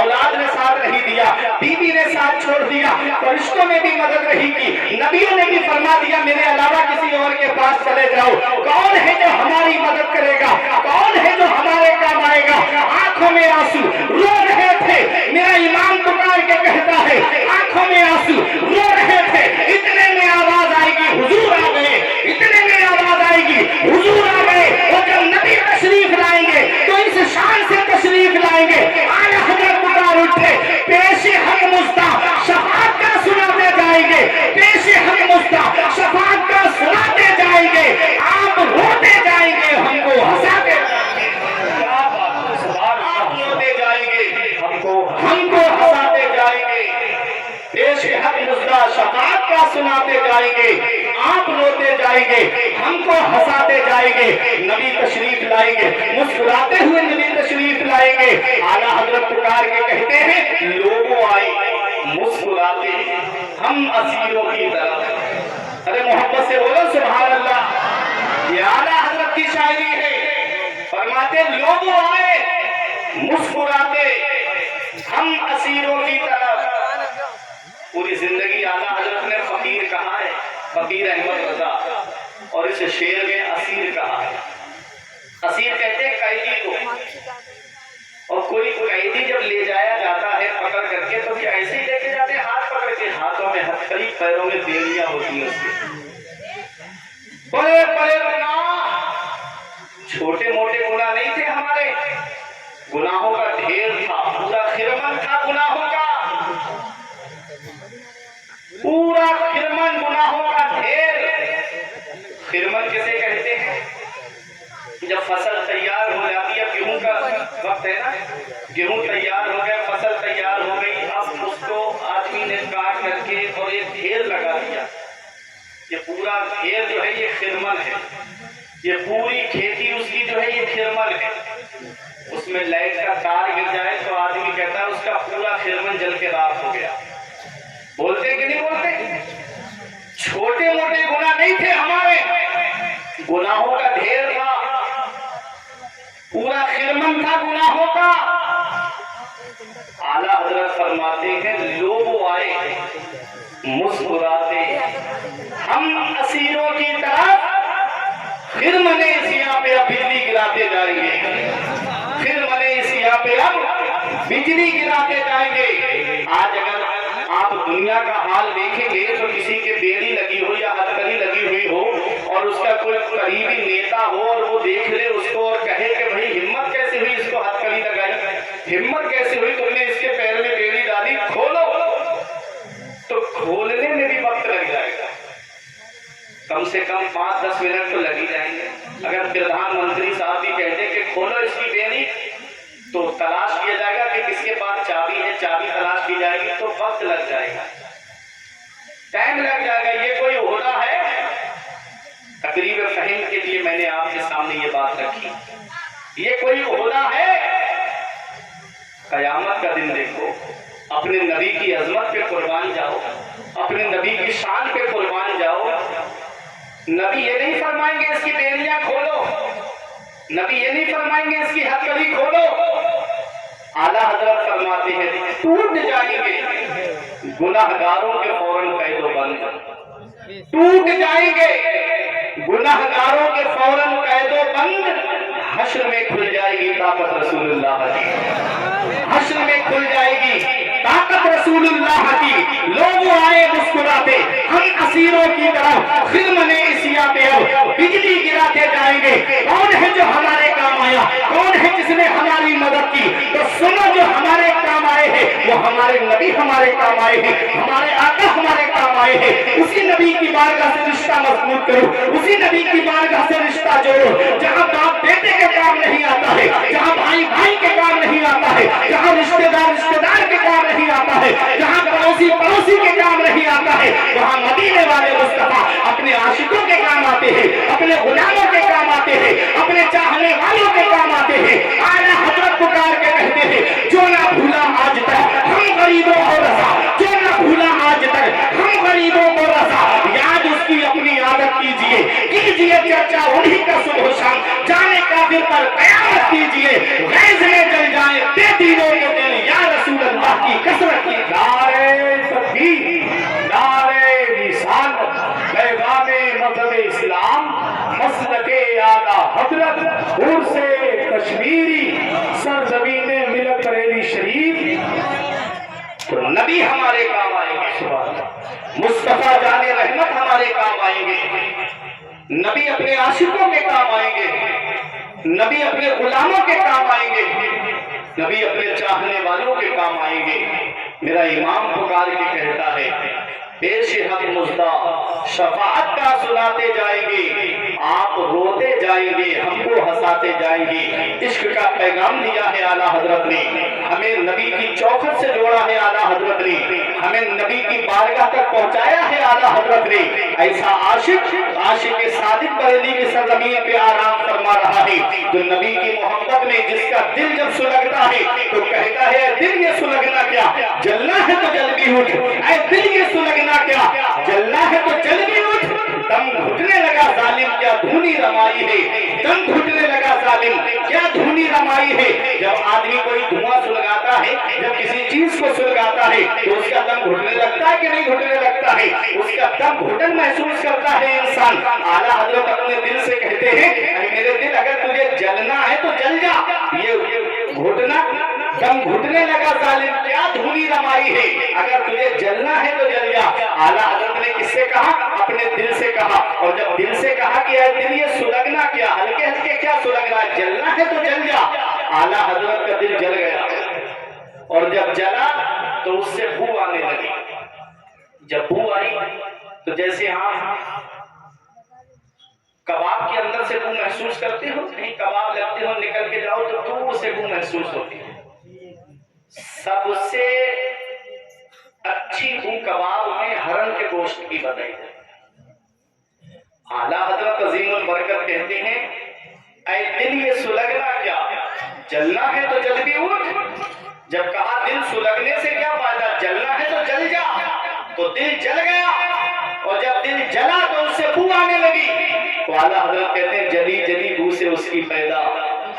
اولاد نے ساتھ نہیں دیا، بیوی نے ساتھ چھوڑ دیا، فرشتوں نے بھی مدد نہیں کی، نبیوں نے بھی فرما دیا میرے علاوہ کسی اور کے پاس چلے جاؤ، کون ہے جو ہماری مدد کرے گا، کون ہے جو ہمارے کام آئے گا؟ آنکھوں میں آنسو، رو رہے تھے، میرا امام پکار کے کہتا ہے آنکھوں میں آنسو، رو رہے تھے، اتنے میں آواز آئے گی حضور آ گئے، اتنے میں آواز آئے گی حضور آ گئے، اور جب نبی تشریف لائیں گے تو اس شان سے تشریف لائیں گے، اعلیٰ حضرت پکار اٹھے، پیش حق مصطفیٰ شفاعت کا سناتے جائیں گے، پیش حق مصطفیٰ شفاعت کا سناتے جائیں گے، آپ روتے جائیں گے، ہم کو ہنساتے ہم کو ہنساتے جائیں گے، پیش حق مصطفیٰ شفاعت کا سناتے جائیں گے، آپ روتے جائیں گے، ہم کو ہنساتے جائیں گے، نبی تشریف لائیں گے، مسکراتے ہوئے نبی تشریف لائیں گے، اعلیٰ حضرت پکار کے کہتے ہیں لوگوں آئے مسکراتے ہم اسیروں کی طرف، ارے محبت سے بولو سبحان اللہ، یہ اعلیٰ حضرت کی شاعری ہے، فرماتے لوگوں آئے مسکراتے ہم اسیروں کی طرف، پوری زندگی اعلیٰ حضرت نے فقیر کہا ہے، فقیر احمد رضا، اور اس شعر میں اسیر کہا ہے، اسیر کہتے ہیں قیدی کو، اور کوئی قیدی جب لے جایا جاتا ہے پکڑ کر کے تو کیا ایسے ہی لے کے جاتے ہیں ہاتھ پکڑ کے؟ ہاتھوں میں ہتھکڑی، پیروں میں بیڑیاں ہوتی ہیں اس کے، بڑے بڑے گناہ، چھوٹے موٹے گناہ نہیں تھے ہمارے، گناہوں کا ڈھیر تھا، پورا خرمن تھا گناہوں کا، پورا خرمن گناہوں کا ڈھیر۔ خرمن کسے کہتے ہیں؟ جب فصل تیار ہو جاتی ہے، گیہوں کا وقت ہے نا، گیہوں تیار ہو گیا، فصل تیار ہو گئی، اب اس کو آدمی نے کاٹ کر کے اور ایک ڈھیر لگا دیا، یہ پورا ڈھیر جو ہے یہ خرمن ہے، یہ پوری کھیتی اس کی جو ہے یہ خرمن ہے، اس میں لائٹ کا تار گر جائے تو آدمی کہتا ہے اس کا پورا خرمن جل کے راکھ ہو گیا، بولتے کہ نہیں بولتے؟ چھوٹے موٹے گناہ نہیں تھے ہمارے، گناہوں کا ڈھیر تھا، پورا خرمن تھا گناہوں کا۔ اعلیٰ حضرت فرماتے ہیں لوگ آئے مسکراتے ہم اسیروں کی طرف، خرمن سیاہ پہ اب بجلی گراتے جائیں گے، خرمن سیاہ پہ اب بجلی گراتے جائیں گے۔ آج اگر آپ دنیا کا حال دیکھیں گے تو کسی کے بیڑی لگی ہو یا ہتھکڑی لگی ہوئی ہو اور اس کا کوئی قریبی نیتا ہو اور وہ دیکھ لے اس کو اور کہے کہ بھائی ہمت کیسے ہوئی اس کو ہتھکڑی لگائی، ہمت کیسے ہوئی تم نے اس کے پیر میں بیڑی ڈالی، کھولو، تو کھولنے میں بھی وقت لگ جائے گا، کم سے کم 5-10 منٹ تو لگ ہی جائیں گے۔ اگر پردھان منتری صاحب بھی کہتے کہ کھولو اس کی بیڑی تو تلاش کیا جائے گا کہ کس کے پاس چابی ہے، چابی تلاش کی جائے گی تو وقت لگ جائے گا، ٹائم لگ جائے گا۔ یہ کوئی ہونا ہے؟ تقریب فہم کے لیے میں نے آپ کے سامنے یہ بات رکھی، یہ کوئی ہونا ہے؟ قیامت کا دن دیکھو، اپنے نبی کی عظمت پہ قربان جاؤ، اپنے نبی کی شان پہ قربان جاؤ۔ نبی یہ نہیں فرمائیں گے اس کی بیڑیاں کھولو، نبی یہ نہیں فرمائیں گے اس کی ہتھکڑی کھولو، اعلیٰ حضرت فرماتے ہیں ٹوٹ جائیں گے گناہگاروں کے فوراً قید و بند، ٹوٹ جائیں گے گناہگاروں کے فوراً قید و بند، حشر میں کھل جائے گی طاقت رسول اللہ کی، حشر میں کھل جائے گی طاقت رسول اللہ کی۔ لوگ آئے مسکراتے ہم اسیروں کی طرف، خرمن سیاہ پہ اب بجلی گراتے جائیں گے۔ کون ہے جو ہمارے کام آیا؟ کون ہے جس نے ہماری مدد کی؟ تو سنو، جو ہمارے کام آئے ہیں وہ ہمارے نبی ہمارے کام آئے ہیں، ہمارے آقا ہمارے کام آئے ہیں۔ اسی نبی کی بارگاہ سے رشتہ مضبوط کرو، اسی نبی کی بارگاہ سے رشتہ جوڑو۔ جہاں باپ بیٹے کے کام نہیں آتا ہے، جہاں بھائی بھائی کے کام نہیں آتا ہے، جہاں رشتہ دار کے کام نہیں آتا ہے، جہاں پڑوسی کے کام نہیں آتا ہے، وہاں مدینے والے مصطفیٰ اپنے عاشقوں کے کام آتے ہیں، اپنے غلاموں کے کام آتے ہیں، اپنے چاہنے والوں کے کام آتے ہیں۔ اعلیٰ حضرت پکار کے کہتے ہیں جو نہ بھولا آج تک ہم غریبوں کو رسا، جو نہ بھولا آج تک ہم غریبوں کو رسا، یاد اس کی اپنی عادت کیجئے بچا انہی کا صبح شام جانے کافر پر قیامت کیجئے غیظ میں جل جائیں بے دینوں کے دل یا رسول اللہ کی کثرت کی نعرہ تکبیر نعرہ رسالت پیغام مذہب اسلام مسلک اعلیٰ حضرت عرس کشمیری سرزمین ملت بریلی شریف تو نبی ہمارے کام آئیں گے مصطفیٰ جان رحمت ہمارے کام آئیں گے نبی اپنے عاشقوں کے کام آئیں گے نبی اپنے غلاموں کے کام آئیں گے نبی اپنے چاہنے والوں کے کام آئیں گے میرا امام پکار کے کہتا ہے پیش حق مزدہ شفاعت کا سناتے جائیں گے آپ روتے جائیں گے ہم کو ہنساتے جائیں گے عشق کا پیغام دیا ہے اعلیٰ حضرت نے ہمیں نبی کی چوکھٹ سے جوڑا ہے اعلیٰ حضرت نے ہمیں نبی کی بارگاہ تک پہنچایا ہے اعلیٰ حضرت نے ایسا عاشق صادق بریلی کی سرزمین پہ آرام فرما رہا ہے تو نبی کی محبت میں جس کا دل جب سلگتا ہے تو کہتا ہے دل یہ سلگنا کیا جلنا ہے تو جل بھی اٹھ اے دل یہ سلگنا کیا جلنا ہے تو جل بھی اٹھ دم گھٹنے لگا ظالم کیا دھونی رمائی ہے دم گھٹنے لگا ظالم کیا دھونی رمائی ہے جب آدمی کوئی دھواں سلگاتا ہے جب کسی چیز کو سلگاتا ہے تو اس کا دم گھٹنے لگتا ہے کہ نہیں گھٹنے لگتا ہے اس کا دم گھٹن محسوس کرتا ہے انسان اعلیٰ حضرت اپنے دل سے کہتے ہیں اے میرے دل اگر تجھے جلنا ہے تو جل جا یہ گھٹنا دم گھٹنے لگا ظالم کیا دھونی رمائی ہے اگر تجھے جلنا ہے تو جل جا اعلیٰ حضرت نے کس سے کہا اپنے دل سے کہا اور جب دل سے کہا کہ اے دل یہ سلگنا کیا ہلکے ہلکے کیا سلگنا جلنا ہے تو جل جا اعلیٰ حضرت کا دل جل گیا اور جب جلا تو اس سے بو آنے لگی جب بو آئی تو جیسے کباب کے اندر سے بو محسوس کرتے ہو کہیں کباب لگتے ہو نکل کے جاؤ تو دور سے بو محسوس ہوتی ہے سب سے اچھی بو کباب میں ہرن کے گوشت کی بتائی ہے اعلیٰ حضرت عظیم البرکت کہتے ہیں اے دل یہ سلگنا کیا جلنا ہے تو جل بھی اٹھ جب کہا دل سلگنے سے کیا فائدہ جلنا ہے تو جل جا تو دل جل گیا اور جب دل جلا تو اس سے بو آنے لگی تو اعلیٰ حضرت کہتے ہیں جلی جلی بو سے اس کی پیدا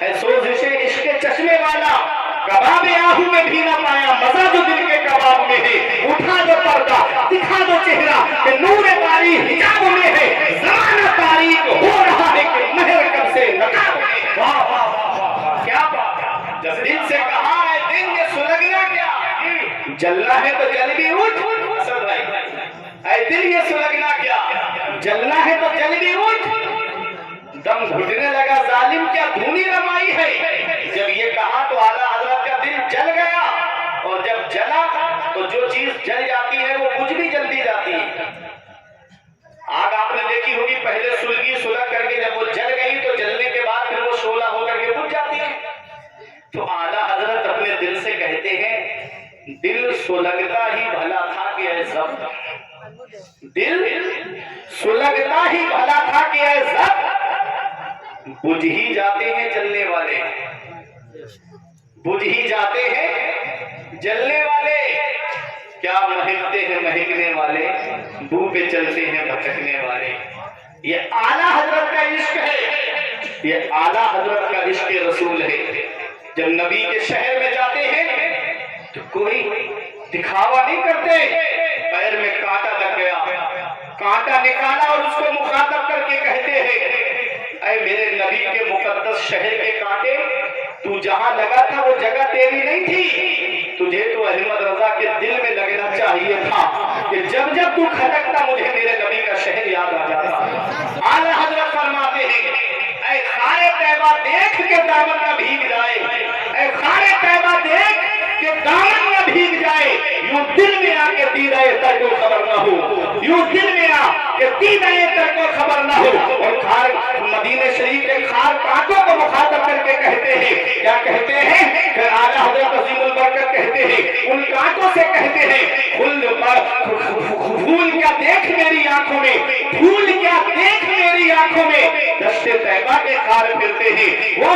ہے سوزش عشق چشمے والا کباب آہو میں بھی نہ پایا مزہ جو دل کے کباب میں ہے اٹھا دو پردہ دکھا دو چہرہ کہ نور باری حجاب میں ہے زمانہ تاریک ہو رہا ہے کہ مہر کب سے نقاب میں ہے واہ واہ واہ کیا بات جب دل سے کہا ہے دل یہ سلگنا کیا جلنا ہے تو جل بھی اٹھ حسن بھائی اے دل یہ سلگنا کیا جلنا ہے تو جل بھی اٹھ دم گھٹنے لگا ظالم کیا دھونی رمائی ہے جب یہ کہا تو اعلیٰ حضرت کا دل جل گیا اور جب جلا تو جو چیز جل جاتی ہے وہ کچھ بھی جلدی جاتی ہے آگ آپ نے دیکھی ہوگی پہلے سلگی سلگ کر کے جب وہ جل گئی تو جلنے کے بعد پھر وہ شعلہ ہو کر کے بجھ جاتی ہے تو اعلیٰ حضرت اپنے دل سے کہتے ہیں دل سلگتا ہی بھلا تھا کہ اے ضبط دل سلگتا ہی بھلا تھا کہ اے ضبط بجھ ہی جاتے ہیں جلنے والے بجھ ہی جاتے ہیں جلنے والے کیا مہکتے ہیں مہکنے والے بو پہ چلتے ہیں بھٹکنے والے یہ اعلیٰ حضرت کا عشق ہے یہ اعلیٰ حضرت کا عشق رسول ہے جب نبی کے شہر میں جاتے ہیں تو کوئی دکھاوا نہیں کرتے پیر میں کانٹا لگ گیا کانٹا نکالا اور اس کو مخاطب کر کے کہتے ہیں اے میرے نبی کے مقدس شہر کے کانٹے تو جہاں لگا تھا وہ جگہ تیری نہیں تھی تجھے تو احمد رضا کے دل میں لگنا چاہیے تھا کہ جب جب تو کھٹکتا مجھے میرے نبی کا شہر یاد آ جاتا اعلیٰ حضرت فرماتے ہیں اے خارے طیبہ دیکھ کے دامن نہ بھیگ جائے اے خارے طیبہ دیکھ کہ دامن نہ بھیگ جائے یوں دل میں آ کے دیدہ تر کو خبر نہ ہو یوں دل میں آ کہ دیدہ تر کو خبر نہ ہو اور خار مدینہ شریف کے خار کانٹوں کو مخاطب کر کے کہتے ہیں کیا کہتے ہیں کہ اعلیٰ حضرت عظیم البرکت کہتے ہیں ان کانٹوں سے کہتے ہیں پھول کیا دیکھ میری آنکھوں میں پھول کیا دیکھ میری آنکھوں میں دشت طیبہ کے خار پھرتے ہیں وہ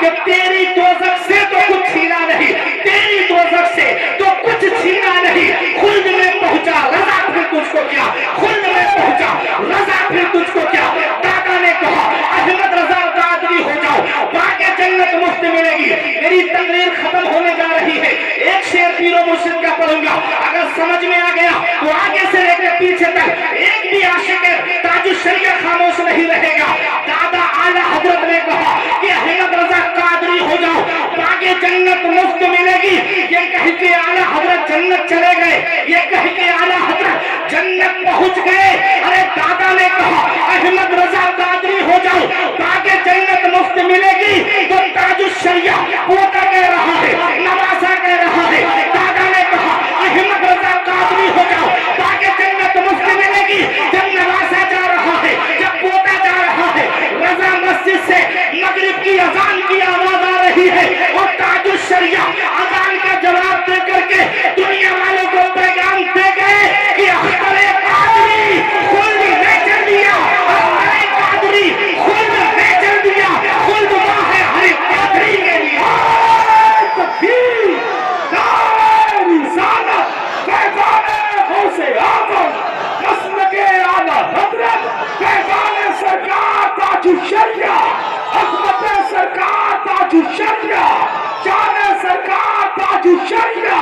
کہ تیری دوزخ سے تو کچھ چھینا نہیں، تیری دوزخ سے تو کچھ چھینا نہیں، خلد میں پہنچا رضا پھر تجھ کو کیا، خلد میں پہنچا رضا پھر تجھ کو کیا۔ دادا نے کہا احمد رضا قادری ہو جاؤ، باقی جنت مفت ملے گی۔ میری تقریر ختم ہونے جا رہی ہے، ایک شعر پیر و مرشد کا پڑھوں گا، اگر سمجھ میں آ گیا تو آگے سے لے کے پیچھے تک ایک بھی عاشق تاج الشریعہ خاموش نہیں رہے گا۔ دادا اعلی حضرت نے کہا کہ احمد رضا قادری ہو جاؤ، باقی جنت مفت ملے گی۔ یہ کہہ کے اعلی حضرت جنت چلے گئے، یہ کہہ کے اعلی حضرت جنت پہنچ گئے۔ ارے دادا نے کہا احمد رضا قادری ہو جاؤ، باقی جنت مفت ملے گی۔ تو تاج الشریعہ پوتا کہہ رہا ہے، نواسا کہہ رہا ہے، دادا نے کہا احمد رضا قادری ہو جاؤ، باقی جنت مفت ملے گی۔ جب نواسا جا رہا ہے، جب پوتا جا رہا ہے، رضا مسجد سے مغرب کی اذان کی آواز آ رہی ہے، اور تاج الشریعہ اذان کا جواب دے کر کے دنیا والوں کو پیغام دے گئے کہ اختر قادری خلد نے چل دیا، اختر قادری خلد نے چل دیا، خلد وہاں ہے ہر قادری کے لیے۔ تکبیر، نعرہ رسالت، پیغام غوث اعظم، مسلک اعلیٰ حضرت، پیغام سرکار تاج الشریعہ، عظمت سرکار تاج الشریعہ، شان سرکار تاج الشریعہ،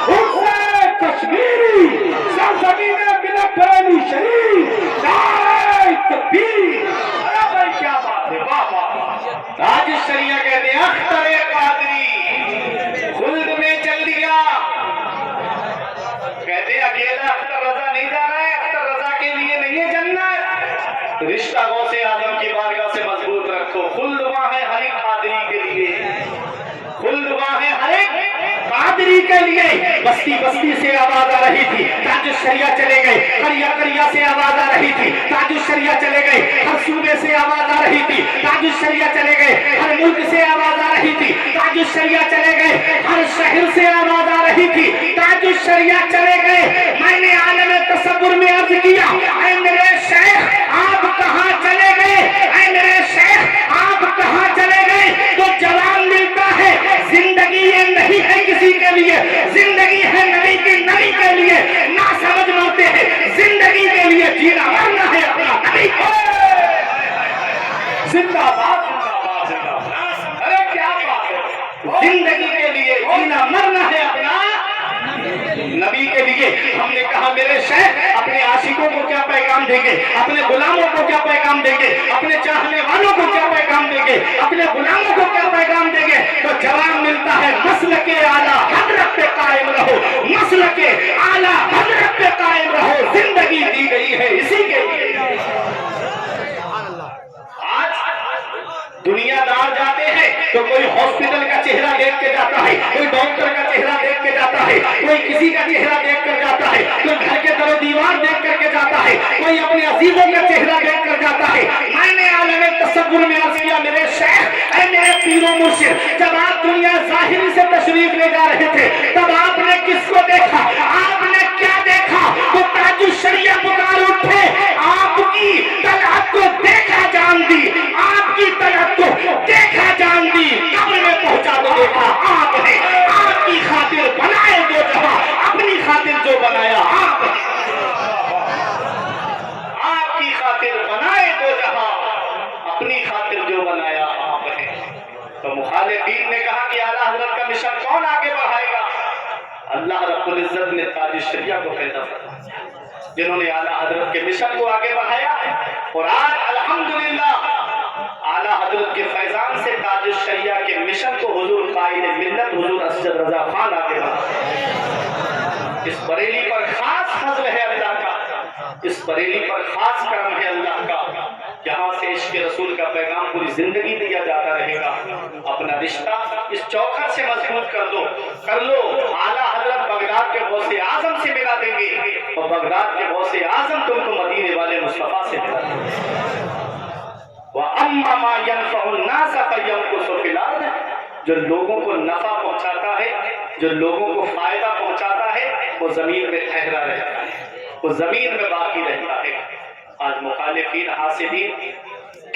حسن کشمیری، سرزمین ملت بریلی شریف، نعرہ تکبیر۔ ارے بھائی کیا بات ہے، واہ واہ۔ تاج الشریعہ کہتے ہیں اختر قادری خلد میں چل دیا۔ کہتے ہیں اکیلا اختر رضا نہیں جانا ہے، اختر رضا کے لیے نہیں ہے جنت، رشتہ غوث اعظم کی بارگاہ سے مضبوط رکھو۔ خلد وہاں ہے ہر ایک قادری کے لیے، خلد وہاں ہے ہر ایک قادری کے لیے۔ بستی بستی سے آواز آ رہی تھی، تاج الشریعہ چلے گئے، قریہ قریہ سے آواز آ رہی تھی، تاج الشریعہ چلے گئے، ہر صوبے سے آواز آ رہی تھی، تاج الشریعہ چلے گئے، ہر ملک سے آواز آ رہی تھی، تاج الشریعہ چلے گئے، ہر شہر سے آواز آ رہی تھی، تاج الشریعہ چلے گئے۔ میں نے عالم تصور میں عرض کیا، اے میرے شیخ آپ کہاں چلے گئے، اے میرے شیخ آپ کہاں چلے گئے؟ تو جواب ملتا ہے زندگی یہ نہیں ہے کسی کے لیے، زندگی ہے نبی کی نبی کے لیے۔ نہ سمجھ مرتے ہیں، زندگی کے لیے جینا مرنا ہے اپنا نبی کو۔ زندہ باد، زندہ باد، زندہ باد۔ ارے کیا بات ہے، زندگی کے لیے جینا مرنا ہے اپنا نبی کے لیے۔ ہم نے کہا میرے شیخ اپنے عاشقوں کو کیا پیغام دیں گے، اپنے غلاموں کو کیا پیغام دیں گے، اپنے چاہنے والوں کو کیا پیغام دیں گے، اپنے غلاموں کو کیا پیغام دیں گے؟ تو جواب ملتا ہے مسلک اعلیٰ حضرت پہ قائم رہو، مسلک اعلیٰ حضرت پہ قائم رہو، زندگی دی گئی ہے اسی کے لیے۔ آج دنیا دار جاتے ہیں تو کوئی ہاسپٹل کا چہرہ دیکھ کے جاتا ہے، کوئی ڈاکٹر کا چہرہ دیکھ کے جاتا ہے، کوئی کسی کا چہرہ دیکھ کر جاتا ہے، کوئی گھر کے در و دیوار دیکھ کر کے جاتا ہے، کوئی اپنے عزیزوں کا چہرہ دیکھ کر جاتا ہے۔ میں نے عالم تصور میں عرض کیا میرے شیخ، اے میرے پیر و مرشد، جب آپ دنیا ظاہری سے تشریف لے جا رہے تھے تب آپ نے کس کو دیکھا، آپ نے کیا دیکھا؟ تو تاج الشریعہ پکار اٹھے، آپ کی طلعت کو دیکھا جان دی، آپ کی طلعت کو دیکھا جان دی، قبر میں پہنچا تو دیکھا آپ ہے، آپ کی خاطر بنائے دو جہاں، اپنی خاطر جو بنایا آپ ہے، آپ کی خاطر بنائے دو جہاں، اپنی خاطر جو بنایا آپ ہے۔ تو مخالفین نے کہا کہ اعلیٰ حضرت کا مشن کون آگے بڑھائے گا؟ اللہ رب العزت نے تاج الشریعہ کو پیدا کیا، جنہوں نے اعلیٰ حضرت کے مشن کو آگے بڑھایا، اور آج الحمدللہ اعلیٰ حضرت کے فیضان سے تاج الشریعہ کے مشن کو حضور قائد ملت حضور اسجد رضا خان آگے بڑھایا۔ اس بریلی پر خاص فضل ہے اللہ کا، اس بریلی پر خاص کرم ہے اللہ کا، یہاں سے عشق رسول کا پیغام پوری زندگی دیا جاتا رہے گا۔ اپنا رشتہ اس چوکھٹ سے مضبوط کر لو۔ اعلیٰ حضرت بغداد کے غوث اعظم سے ملا دیں گے، اور بغداد کے غوث اعظم تم کو مدینے والے مصطفیٰ سے ملا دیں گے۔ وَأَمَّا مَا يَنْفَعُ النَّاسَ فَيَمْكُثُ فِي الْأَرْضِ، جو لوگوں کو نفع پہنچاتا ہے، جو لوگوں کو فائدہ پہنچاتا ہے، وہ زمین میں ٹھہرا رہتا ہے، وہ زمین میں باقی رہتا ہے۔ آج مخالفین حاسدین